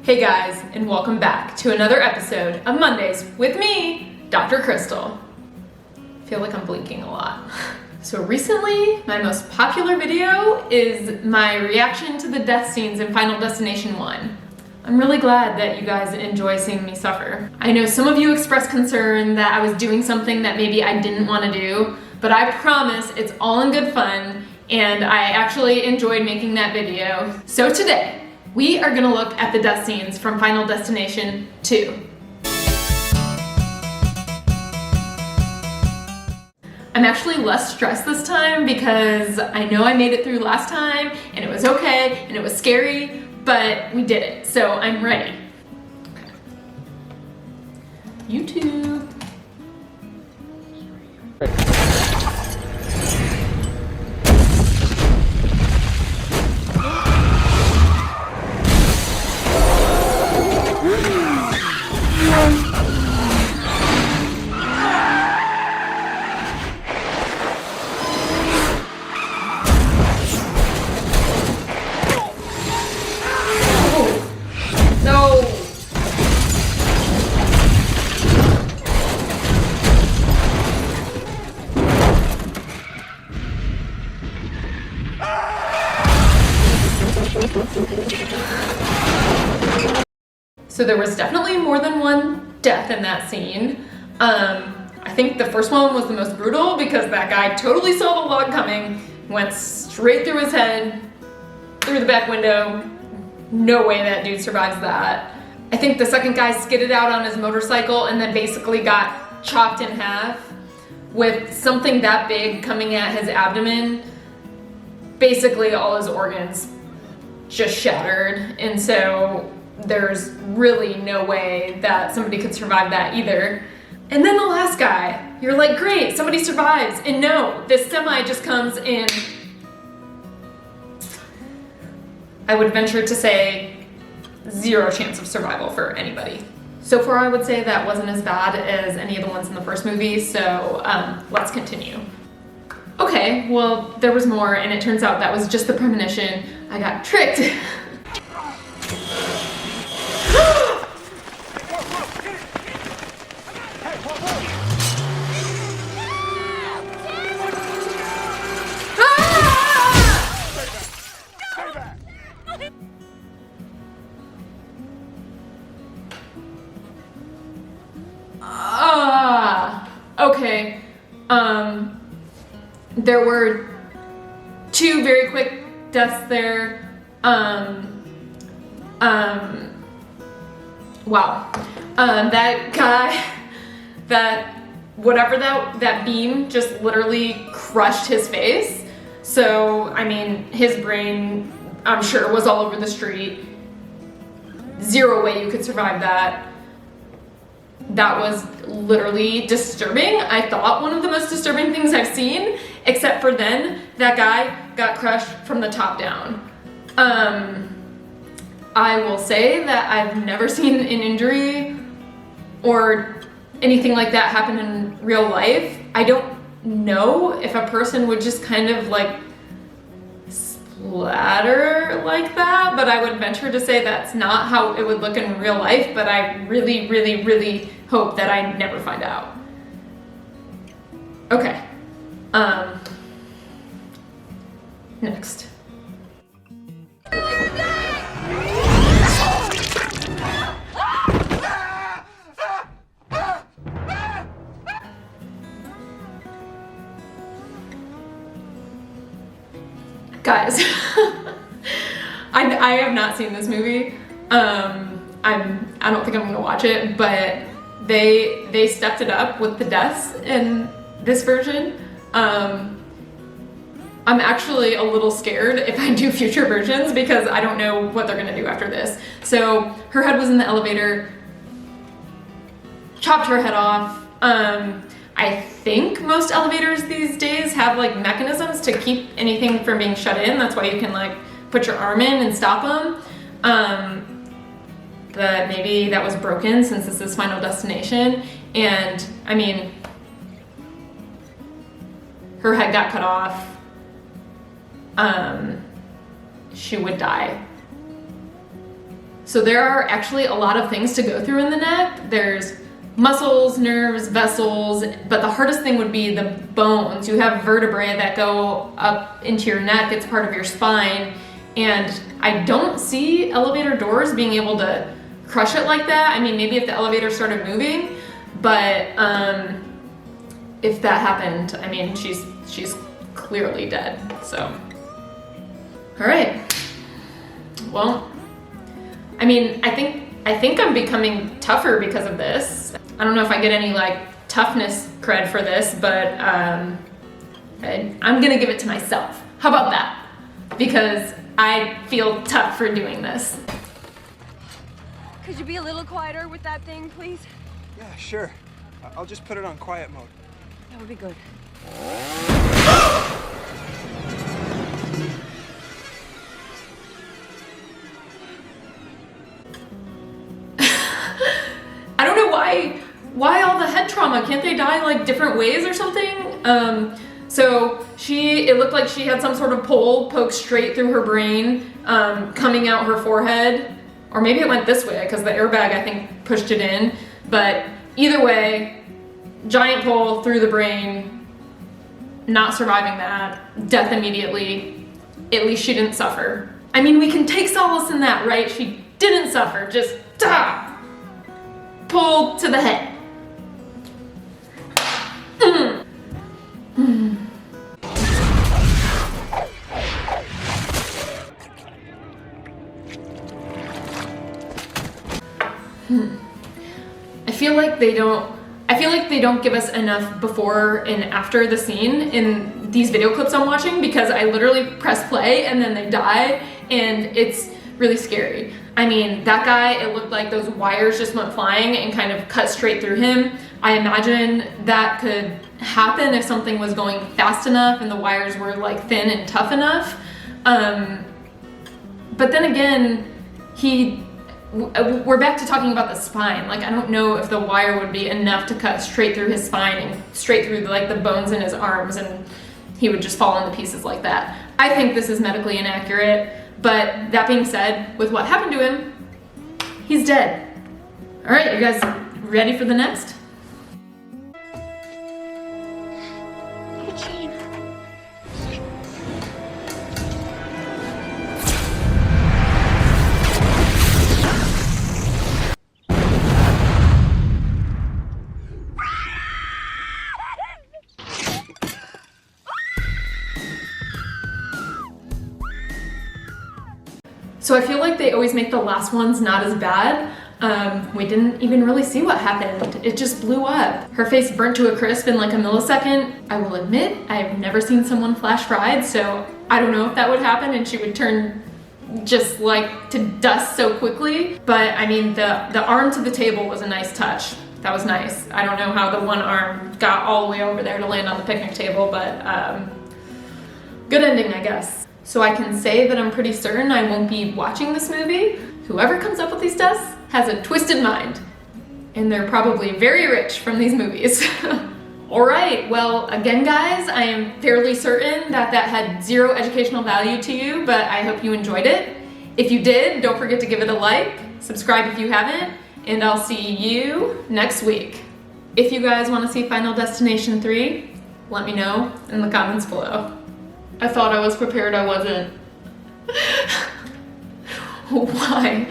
Hey guys, and welcome back to another episode of Mondays with me, Dr. Crystal. I feel like I'm blinking a lot. So recently, my most popular video is my reaction to the death scenes in Final Destination 1. I'm really glad that you guys enjoy seeing me suffer. I know some of you expressed concern that I was doing something that maybe I didn't want to do, but I promise it's all in good fun, and I actually enjoyed making that video. So today, we are gonna look at the death scenes from Final Destination 2. I'm actually less stressed this time because I know I made it through last time and it was okay and it was scary, but we did it, so I'm ready. Okay. YouTube. So there was definitely more than one death in that scene. I think the first one was the most brutal because that guy totally saw the log coming, went straight through his head, through the back window. No way that dude survives that. I think the second guy skidded out on his motorcycle and then basically got chopped in half with something that big coming at his abdomen. Basically all his organs just shattered, and so there's really no way that somebody could survive that either. And then the last guy, you're like, great, somebody survives, and no, this semi just comes in. I would venture to say 0 chance of survival for anybody. So far I would say that wasn't as bad as any of the ones in the first movie, so let's continue. Okay, well, there was more, and it turns out that was just the premonition. I got tricked. Okay. There were 2 very quick deaths there. Wow. That guy, whatever that beam just literally crushed his face. So, I mean, his brain, I'm sure, was all over the street. 0 way you could survive that. That was literally disturbing. I thought one of the most disturbing things I've seen, except for then, that guy got crushed from the top down. I will say that I've never seen an injury or anything like that happen in real life. I don't know if a person would just kind of like splatter like that, but I would venture to say that's not how it would look in real life, but I really, really, really hope that I never find out. Okay. Next. Guys, I have not seen this movie. I don't think I'm gonna watch it, but they stepped it up with the deaths in this version. I'm actually a little scared if I do future versions because I don't know what they're gonna do after this. So her head was in the elevator, chopped her head off. I think most elevators these days have like mechanisms to keep anything from being shut in. That's why you can like put your arm in and stop them. But maybe that was broken since this is Final Destination. And I mean, her head got cut off. She would die. So there are actually a lot of things to go through in the neck. There's muscles, nerves, vessels, but the hardest thing would be the bones. You have vertebrae that go up into your neck, it's part of your spine, and I don't see elevator doors being able to crush it like that. I mean, maybe if the elevator started moving, but if that happened, I mean, she's clearly dead, so. All right, well, I mean, I think I'm becoming tougher because of this. I don't know if I get any like toughness cred for this, but I'm gonna give it to myself. How about that? Because I feel tough for doing this. Could you be a little quieter with that thing, please? Yeah, sure. I'll just put it on quiet mode. That would be good. I don't know why all the head trauma. Can't they die like different ways or something? So it looked like she had some sort of pole poked straight through her brain, coming out her forehead. Or maybe it went this way because the airbag, I think, pushed it in. But either way, giant pole through the brain, not surviving that, death immediately. At least she didn't suffer. I mean, we can take solace in that, right? She didn't suffer, just pulled to the head. I feel like they don't give us enough before and after the scene in these video clips I'm watching, because I literally press play and then they die, and it's really scary. I mean, that guy, it looked like those wires just went flying and kind of cut straight through him. I imagine that could happen if something was going fast enough and the wires were like thin and tough enough. But then again, we're back to talking about the spine. Like, I don't know if the wire would be enough to cut straight through his spine and straight through like the bones in his arms, and he would just fall into pieces like that. I think this is medically inaccurate, but that being said, with what happened to him, he's dead. All right, you guys ready for the next? So I feel like they always make the last ones not as bad. We didn't even really see what happened. It just blew up. Her face burnt to a crisp in like a millisecond. I will admit, I've never seen someone flash fried, so I don't know if that would happen and she would turn just like to dust so quickly. But I mean, the arm to the table was a nice touch. That was nice. I don't know how the one arm got all the way over there to land on the picnic table, but good ending, I guess. So I can say that I'm pretty certain I won't be watching this movie. Whoever comes up with these deaths has a twisted mind. And they're probably very rich from these movies. All right, well, again, guys, I am fairly certain that had zero educational value to you, but I hope you enjoyed it. If you did, don't forget to give it a like, subscribe if you haven't, and I'll see you next week. If you guys want to see Final Destination 3, let me know in the comments below. I thought I was prepared, I wasn't. Why?